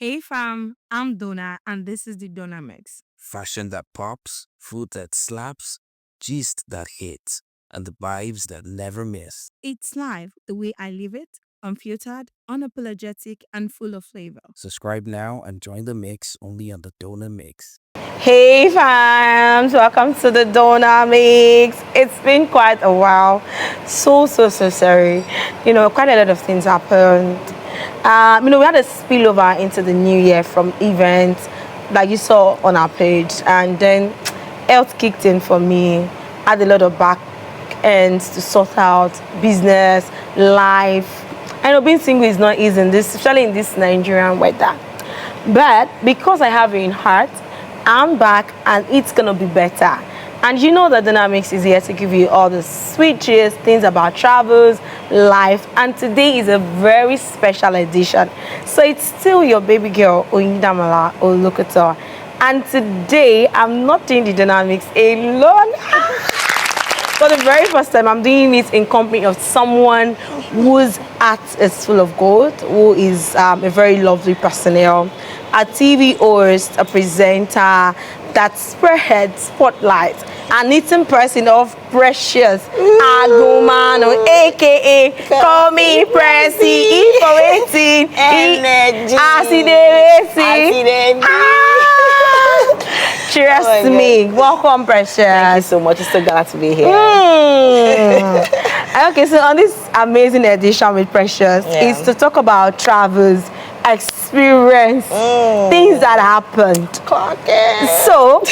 Hey fam, I'm Donna and this is the Donna Mix. Fashion that pops, food that slaps, gist that hits, and the vibes that never miss. It's live the way I live it, unfiltered, unapologetic, and full of flavor. Subscribe now and join the mix only on the Donor Mix. Hey fams, welcome to the Donor Mix. It's been quite a while. So sorry. Quite a lot of things happened. We had a spillover into the new year from events like you saw on our page, and then health kicked in for me. Had a lot of back ends to sort out, business, life. I know being single is not easy especially in this Nigerian weather. But because I have it in heart, I'm back and it's gonna be better. And you know that Donor Mix is here to give you all the sweet gist, things about travels, life, and today is a very special edition. So it's still your baby girl, Oyindamola Olokoto. And today I'm not doing the Donor Mix alone. For the very first time, I'm doing it in company of someone whose heart is full of gold, who is a very lovely personnel, a TV host, a presenter that spreads spotlight, an eating person of Precious Agumano, aka Call Me Pressy, E418, Energy. Trust me. Welcome, Precious. Thank you so much. It's so glad to be here. Okay, so on this amazing edition with Precious, is to talk about travels, experience, things that happened. So,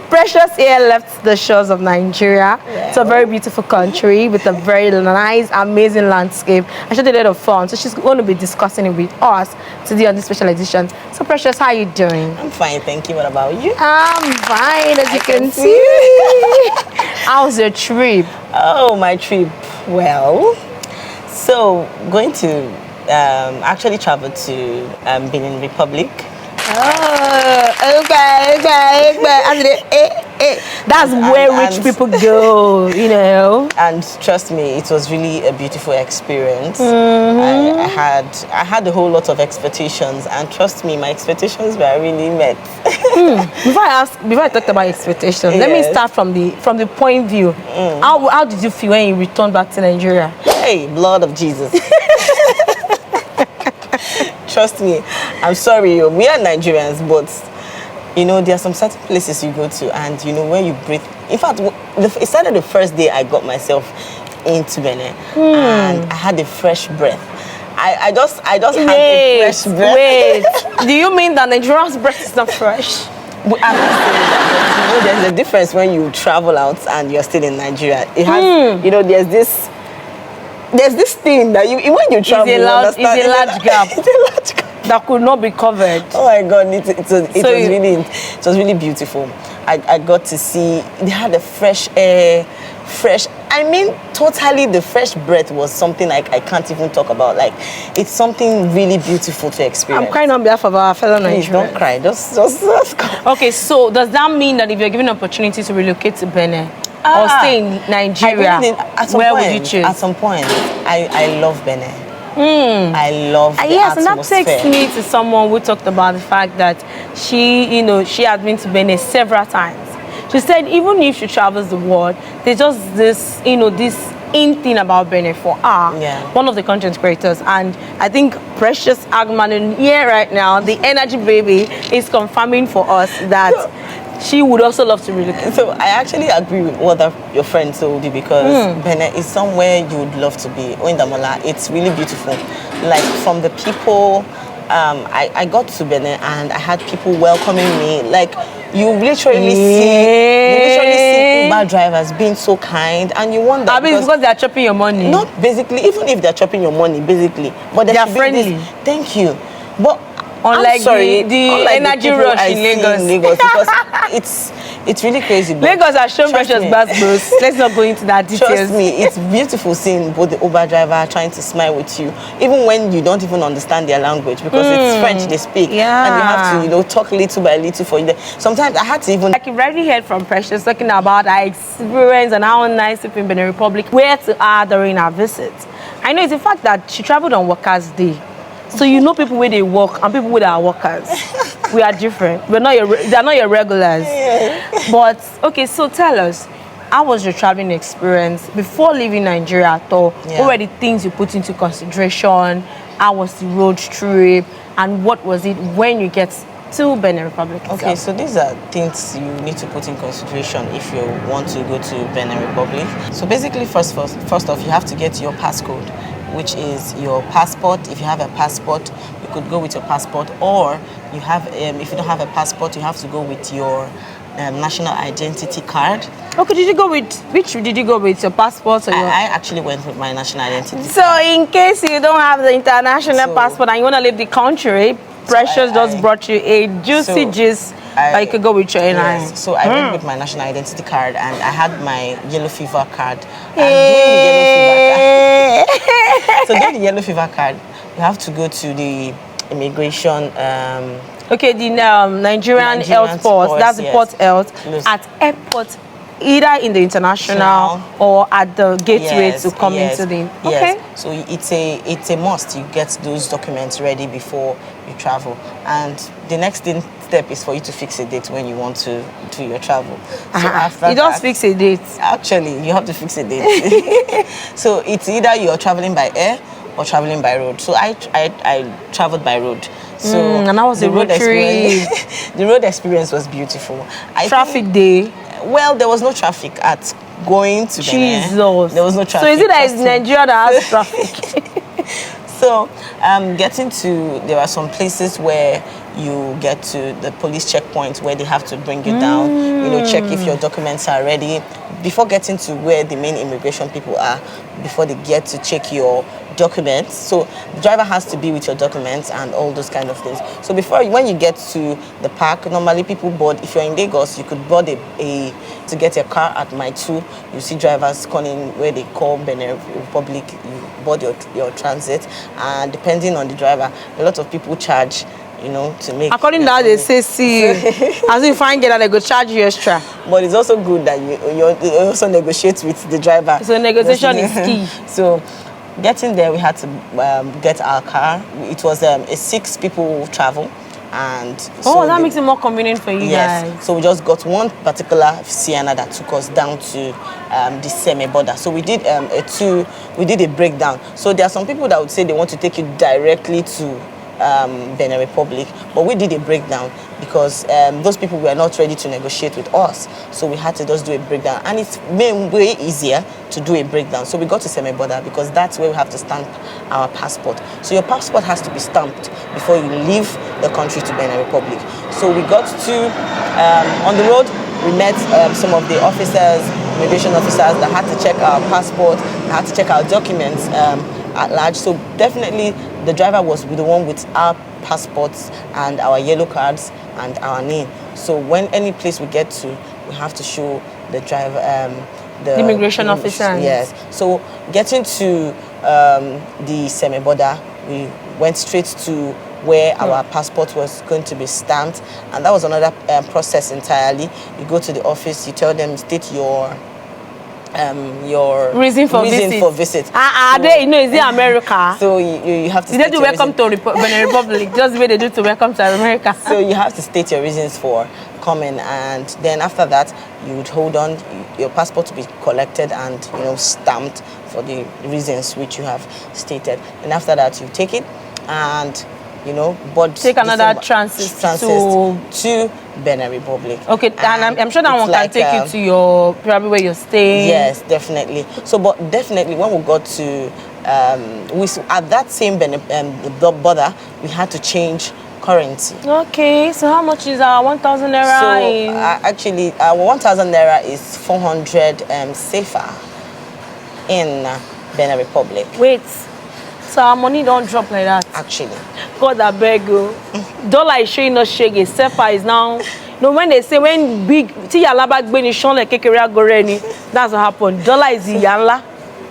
Precious here left the shores of Nigeria. It's a very beautiful country with a very nice, amazing landscape. I had a lot of fun. So she's going to be discussing it with us today on this special edition. So Precious, how are you doing? I'm fine, thank you. What about you? I'm fine, as you can see. How's your trip? Oh, my trip. Well, so going to actually travel to Benin Republic. Oh, okay. That's where rich people go, And trust me, it was really a beautiful experience. I had a whole lot of expectations, and trust me, my expectations were really met. Before I talk about expectations, let me start from the point view. How did you feel when you returned back to Nigeria? Hey, blood of Jesus. Trust me, I'm sorry, we are Nigerians, but there are some certain places you go to, and when you breathe. In fact, it started the first day I got myself into Benin, and I had a fresh breath. I just had a fresh breath. Wait, do you mean that Nigerian's breath is not fresh? I'm not saying that, but there's a difference when you travel out and you're still in Nigeria. It has, there's this thing that when you travel, it's a large gap. It's a large gap that could not be covered. Oh my God, it was really beautiful. I got to see, they had a fresh air, totally the fresh breath was something I can't even talk about. Like, it's something really beautiful to experience. I'm crying on behalf of our fellow Nigerians. Please don't cry, just cry. Okay, so does that mean that if you're given an opportunity to relocate to Benin or stay in Nigeria, where would you choose? At some point, I love Benin. I love the yes, and that atmosphere. takes me to someone who talked about the fact that she had been to Benin several times. She said even if she travels the world, there's just this, this in thing about Benin for her, one of the content creators. And I think Precious Agumano here right now, the energy baby, is confirming for us that she would also love to relocate. So I actually agree with what your friend told you, because Benin is somewhere you would love to be. Oyindamola, it's really beautiful. Like, from the people, I got to Benin and I had people welcoming me. Like, you literally see Uber drivers being so kind, and you wonder because they are chopping your money. Not basically, even if they're chopping your money, basically, but they are friendly. Thank you, but unlike the energy rush in Lagos, because it's really crazy. Lagos has shown Precious Basbos. Let's not go into that details. Trust me, it's beautiful seeing both the Uber driver trying to smile with you, even when you don't even understand their language, because it's French they speak, and you have to talk little by little for you. Sometimes I had to even, like, you've already heard from Precious talking about her experience and how nice people in Benin Republic were to her during her visit. I know it's the fact that she traveled on Workers' Day. So you know people where they work and people where they are workers. We are different. They're not your regulars. But okay, so tell us, how was your traveling experience before leaving Nigeria at all? What were the things you put into consideration? How was the road trip? And what was it when you get to Benin Republic itself? Okay, so these are things you need to put in consideration if you want to go to Benin Republic. So basically, first off, you have to get your passcode, which is your passport. If you have a passport, you could go with your passport, or you have, if you don't have a passport, you have to go with your national identity card. Okay, which did you go with, your passport or your... I actually went with my national identity So card. in case you don't have the international passport and you want to leave the country, Precious just brought you a juicy gist that you could go with your NIN. Yes, so I went with my national identity card, and I had my yellow fever card. So doing the yellow fever card, you have to go to the immigration. Okay, the Nigerian health port. That's the port health at airport, either in the international or at the gateway to come into the. Okay. Yes. So it's a must. You get those documents ready before you travel, and the next step is for you to fix a date when you want to do your travel. So after you don't fix a date. Actually, you have to fix a date. So it's either you're traveling by air or traveling by road. So I traveled by road. So and that was the a road trip. The road experience was beautiful. Traffic day. Well, there was no traffic at going to Benin. Jesus. There was no traffic. So is it that it's Nigeria that has traffic? So there are some places where you get to the police checkpoint where they have to bring you down, check if your documents are ready before getting to where the main immigration people are, before they get to check your documents. So the driver has to be with your documents and all those kind of things. So when you get to the park, normally people board. If you're in Lagos, you could board to get a car at Mile 2. You see drivers calling where they call Benin Republic. You board your transit, and depending on the driver, a lot of people charge. To make. According to how they say, see, as you find that they go charge you extra. But it's also good that you also negotiate with the driver. So negotiation is key. So getting there, we had to get our car. It was a 6 people travel. And so that makes it more convenient for you guys. So we just got one particular Sienna that took us down to the Seme border. So we did a breakdown. So there are some people that would say they want to take you directly to Benin Republic, but we did a breakdown because those people were not ready to negotiate with us, so we had to just do a breakdown, and it's way easier to do a breakdown. So we got to Seme border because that's where we have to stamp our passport. So your passport has to be stamped before you leave the country to Benin Republic. So we got to on the road. We met some of the officers, immigration officers, that had to check our passport, that had to check our documents at large. So definitely the driver was the one with our passports and our yellow cards and our name. So when any place we get to, we have to show the driver, the immigration officer. Yes. So getting to the Seme border, we went straight to where our passport was going to be stamped, and that was another process entirely. You go to the office, you tell them, state your reason for visit. Is it America? So you have to. They do welcome to Benin Republic, just the way they do to welcome to America. So you have to state your reasons for coming, and then after that, you would hold on your passport to be collected and stamped for the reasons which you have stated. And after that, you take it and board. Take another transit to Benin Republic. Okay, and I'm sure that one can take you to your probably where you're staying. Yes, definitely. So, but definitely when we got to at that same border, we had to change currency. Okay, so how much is our 1,000 naira? So actually, our 1,000 naira is 400 CFA in Benin Republic. Wait. So our money don't drop like that. Actually. God, I beg you. Dollar is showing us shaggy. Sefa is now. No, when they say when big Tiyalaba Gbeni Shon like Kekere Agoreni, that's what happened. Dollar is the Yanla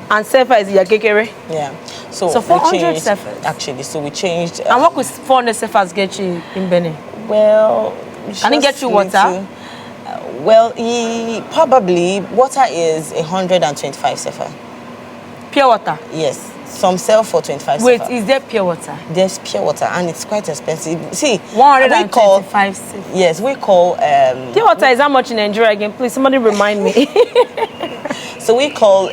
and Sefa is the Kekere. Yeah. So 400 Sefas. Actually, so we changed. And what could 400 Sefas get you in Benin? Well, can it get you water? Well, probably water is 125 Sefa. Pure water? Yes. Some sell for 25 Wait, sefa. is there pure water? There's pure water and it's quite expensive. See, 125 cedis. yes, we call Pure water is how much in Nigeria again? Please, somebody remind me. so we call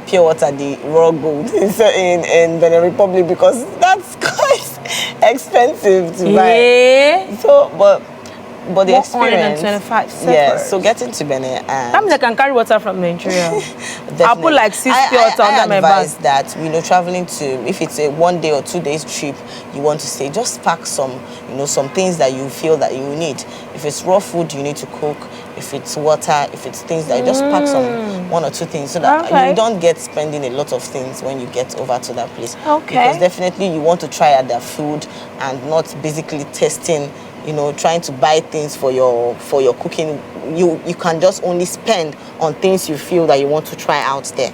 pure water the raw gold in Benin Republic because that's quite expensive to buy. Yeah. So, but the experience, 125 yeah. cedis. So getting to Benin and That means I can carry water from Nigeria. I'll put definitely. like 6 pure water under my advise bag. that traveling to, if it's a 1 day or 2 days trip, you want to stay, just pack some some things that you feel that you need. If it's raw food, you need to cook. If it's water, if it's things that you just pack some 1 or 2 things so that Okay. you don't get spending a lot of things when you get over to that place. Okay. Because definitely you want to try out their food and not basically testing. Trying to buy things for your cooking, you can just only spend on things you feel that you want to try out there.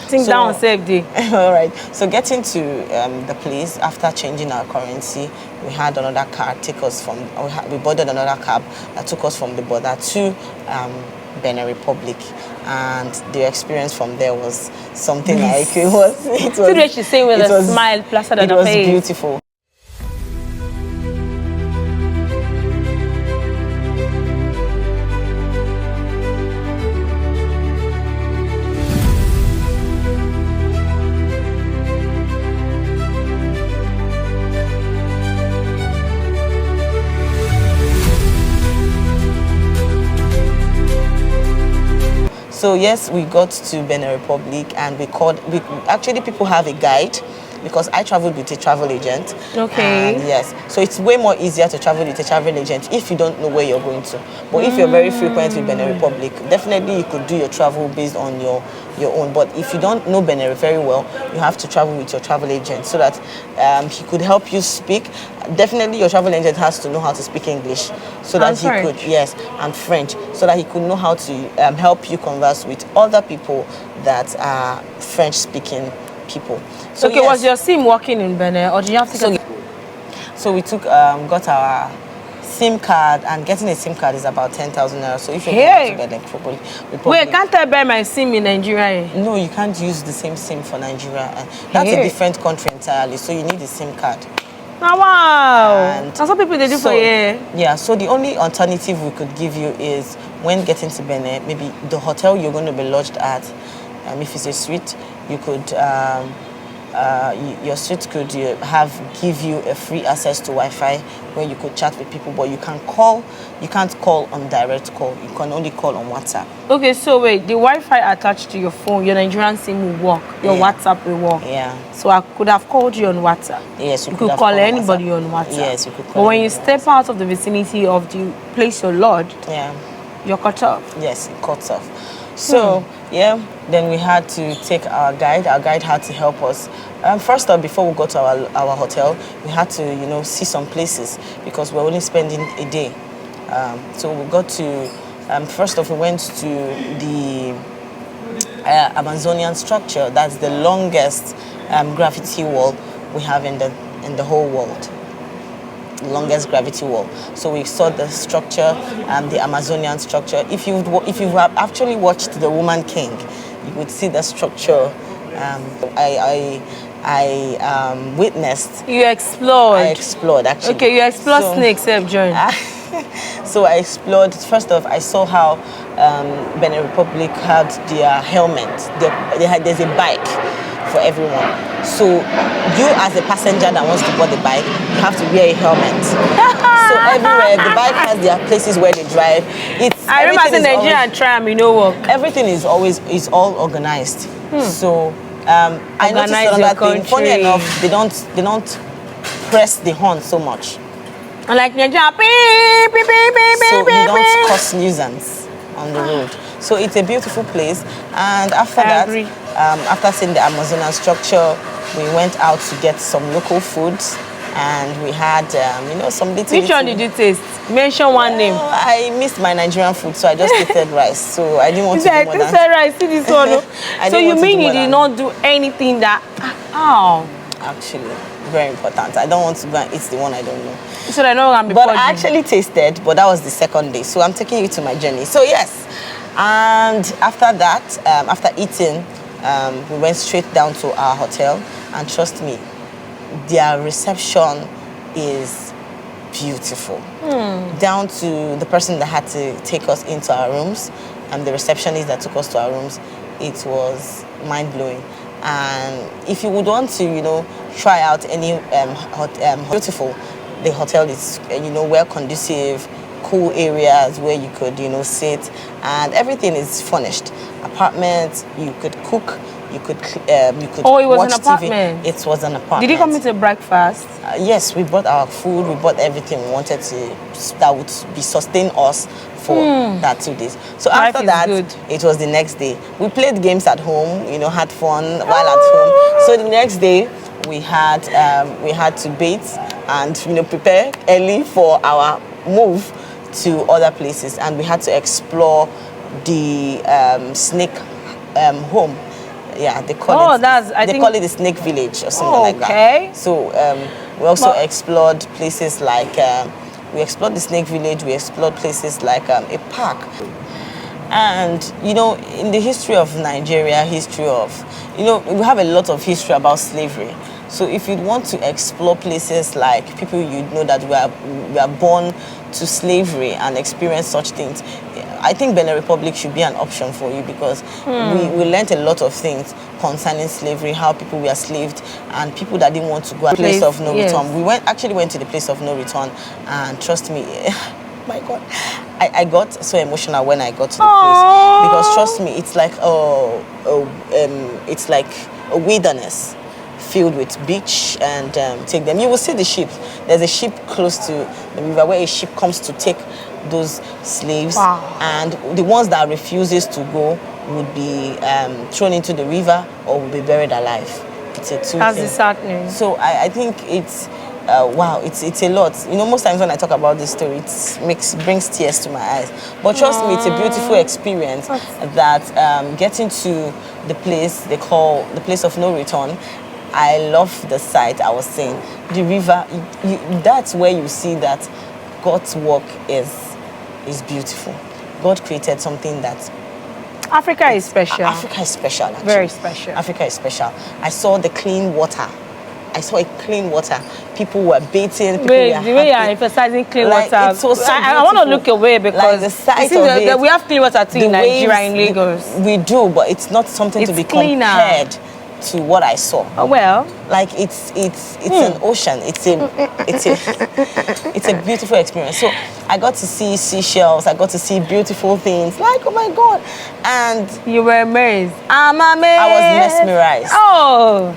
Think So- down safe day. All right. So getting to the place after changing our currency, we had another car take us from. We boarded another cab that took us from the border to Benin Republic, and the experience from there was something like it was. Today she's saying with it a was- smile plastered on It her was face. beautiful. So yes, we got to Benin Republic and actually people have a guide because I traveled with a travel agent. Okay. And yes, so it's way more easier to travel with a travel agent if you don't know where you're going to. But if you're very frequent with Benin Republic, definitely you could do your travel based on your own. But if you don't know Benin very well, you have to travel with your travel agent so that he could help you speak. Definitely your travel agent has to know how to speak English so that And he French. could, yes, and French, so that he could know how to help you converse with other people that are French speaking people. So Okay, yes, was your SIM working in Benin or did you have to get so we got our SIM card, and getting a SIM card is about 10,000 naira. So if you're Hey! going to Benin Republic, Wait, can't I buy my SIM in Nigeria? no, you can't use the same SIM for Nigeria. That's Hey. a different country entirely. So you need a SIM card. Oh, wow. And That's what people they do for you. Yeah, so the only alternative we could give you is when getting to Benin, maybe the hotel you're going to be lodged at, if it's a suite, you could, your suite could give you a free access to Wi-Fi where you could chat with people, but you can't call on direct call. You can only call on WhatsApp. Okay, so wait, the Wi-Fi attached to your phone, your Nigerian SIM will work, your Yeah. WhatsApp will work. Yeah. So I could have called you on WhatsApp. Yes, You could could have call called anybody WhatsApp. on WhatsApp. Yes, you could But call when you anybody on step out of the vicinity of the place you're lodged, Yeah. you're cut off. Yes, it cuts off. So, yeah, then we had to take our guide. Our guide had to help us. First off, before we got to our hotel, we had to, see some places because we're only spending a day. So we got to, first off, we went to the Amazonian structure. That's the longest graffiti wall we have in the whole world. Longest gravity wall. So we saw the structure, the Amazonian structure. If you have actually watched The Woman King, you would see the structure. I witnessed. You explored. I explored actually. Okay, you explored So- snakes, John. So I explored. First off, I saw how Benin Republic had their helmet. There's a bike for everyone. So you, as a passenger that wants to board the bike, you have to wear a helmet. So everywhere, the bike has their places where they drive. I remember Everything in is Nigeria always- tram, work. Everything is all organized. So I noticed Organize another your thing. Funny country. enough, they don't press the horn so much. And like Nigeria, beep, beep, beep, beep, So beep, you beep, don't beep. cause nuisance on the road. So it's a beautiful place. And after I that, agree. after seeing the Amazonian structure, we went out to get some local foods, and we had some little. Which one did you taste? Mention one name. I missed my Nigerian food, so I just tasted rice. So I didn't want You to do said, more you than. said right, see this one. I So didn't you want to mean do you more did than- not do anything that, oh. Actually, very important. I don't want to go and eat the one I don't know. So I know I'm But I actually tasted, but that was the second day. So I'm taking you to my journey. So yes, and after that, after eating, We went straight down to our hotel, and trust me, their reception is beautiful. Down to the person that had to take us into our rooms, and the receptionist that took us to our rooms, it was mind-blowing. And if you would want to, try out any beautiful, the hotel is, well conducive, cool areas where you could, sit, and everything is furnished. Apartments, you could cook, you could Oh, it was watch an apartment. TV. It was an apartment. Did you come into breakfast? Yes, we bought our food, we bought everything we wanted that would be sustain us for that 2 days. So Life after is that, good. it was the next day. We played games at home, had fun while at home. So the next day, we had to bathe and prepare early for our move to other places, and we had to explore the snake home. Yeah, they call it. Call it the Snake Village or something like Okay. that. So we also explored places like we explored the Snake Village. We explored places like a park. And in the history of Nigeria, we have a lot of history about slavery. So if you want to explore places like people that we are born to slavery and experience such things, I think Benin Republic should be an option for you, because we learned a lot of things concerning slavery, how people were enslaved, and people that didn't want to go to the place of no return. We actually went to the place of no return, and trust me, my God, I got so emotional when I got to the place, because trust me, it's like it's like a wilderness filled with beach, and take them. You will see the ships. There's a ship close to the river where a ship comes to take those slaves, and the ones that refuses to go would be thrown into the river or will be buried alive. It's a two That's thing. disheartening. So I think it's wow, it's a lot. Most times when I talk about this story, it brings tears to my eyes. But trust me, it's a beautiful experience. That getting to the place they call the place of no return. I love the sight. I was saying the river. That's where you see that God's work is beautiful. God created something that Africa is special. Africa is special. Actually. Very special. Africa is special. I saw the clean water. I saw a clean water. People were bathing. People Wait, were the way you're happy. emphasizing clean Like, water, it was so I want to beautiful. look away because Like the sight you see of it, we have clean water too in the Nigeria, in waves, Lagos. We do, but it's not something to It's be cleaner. compared to what I saw. Oh, well, Like it's an ocean. It's a beautiful experience. So I got to see seashells. I got to see beautiful things. Like, oh my God! And you were amazed. I'm amazed. I was mesmerized. Oh,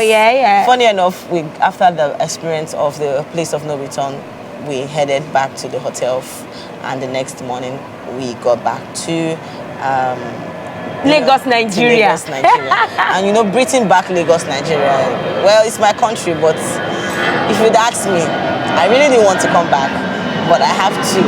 yeah. Funny enough, after the experience of the place of no return, we headed back to the hotel, and the next morning we got back to Lagos, Nigeria. Lagos, Nigeria. And Britain back Lagos, Nigeria. Well, it's my country, but if you'd ask me, I really didn't want to come back, but I have to.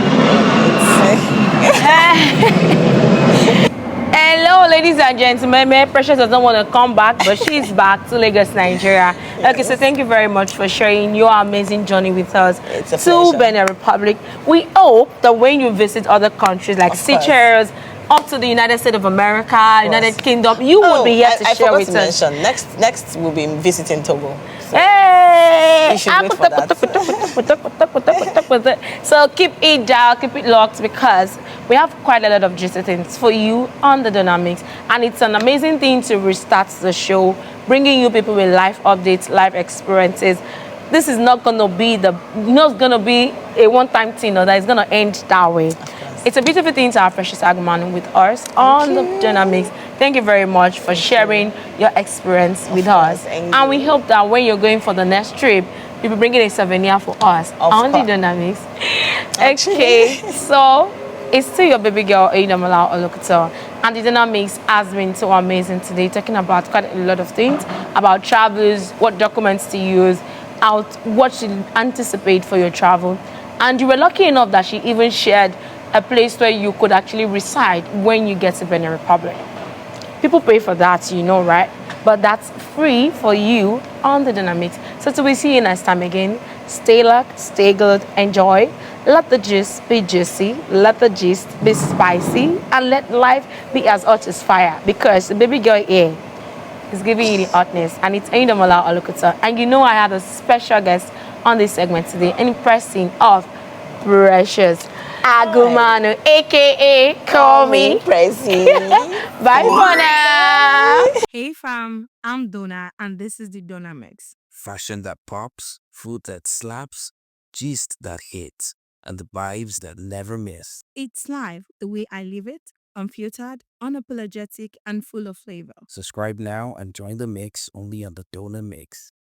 Hello, ladies and gentlemen. May Precious does not want to come back, but she's back to Lagos, Nigeria. Okay, so thank you very much for sharing your amazing journey with us It's a to pleasure. Benin Republic. We hope that when you visit other countries like Of course. Seychelles, up to the United States of America, United Kingdom, you will be here to I share forgot with to us. mention, next we'll be visiting Togo. So Hey! you should wait for that. So keep it down, keep it locked, because we have quite a lot of juicy things for you on the Dynamics, and it's an amazing thing to restart the show, bringing you people with life updates, life experiences. This is not gonna be a one-time thing, or that it's gonna end that way. It's a beautiful thing to have Precious Agumanu with us on the Dynamics. Thank you very much for sharing your experience with us. thank And we you. hope that when you're going for the next trip, you'll be bringing a souvenir for us on the course. Dynamics. Okay, so it's still your baby girl, Aidamola Olokuto. And the Dynamics has been so amazing today, talking about quite a lot of things, about travelers, what documents to use, what to anticipate for your travel. And you were lucky enough that she even shared a place where you could actually reside when you get to Benin Republic. People pay for that, right? But that's free for you on the Dynamics. So till we see you next time again, stay locked, stay good, enjoy, Let the juice be juicy, let the gist be spicy, and let life be as hot as fire. Because the baby girl here is giving you the hotness, and it's Indamola Olukuta. And you know I have a special guest on this segment today, in person of Precious Agumanu, aka Call Me. Prezi. Bye for now. Hey fam, I'm Donna and this is the Donna Mix. Fashion that pops, food that slaps, gist that hits, and the vibes that never miss. It's live the way I live it, unfiltered, unapologetic, and full of flavor. Subscribe now and join the mix only on the Donor Mix.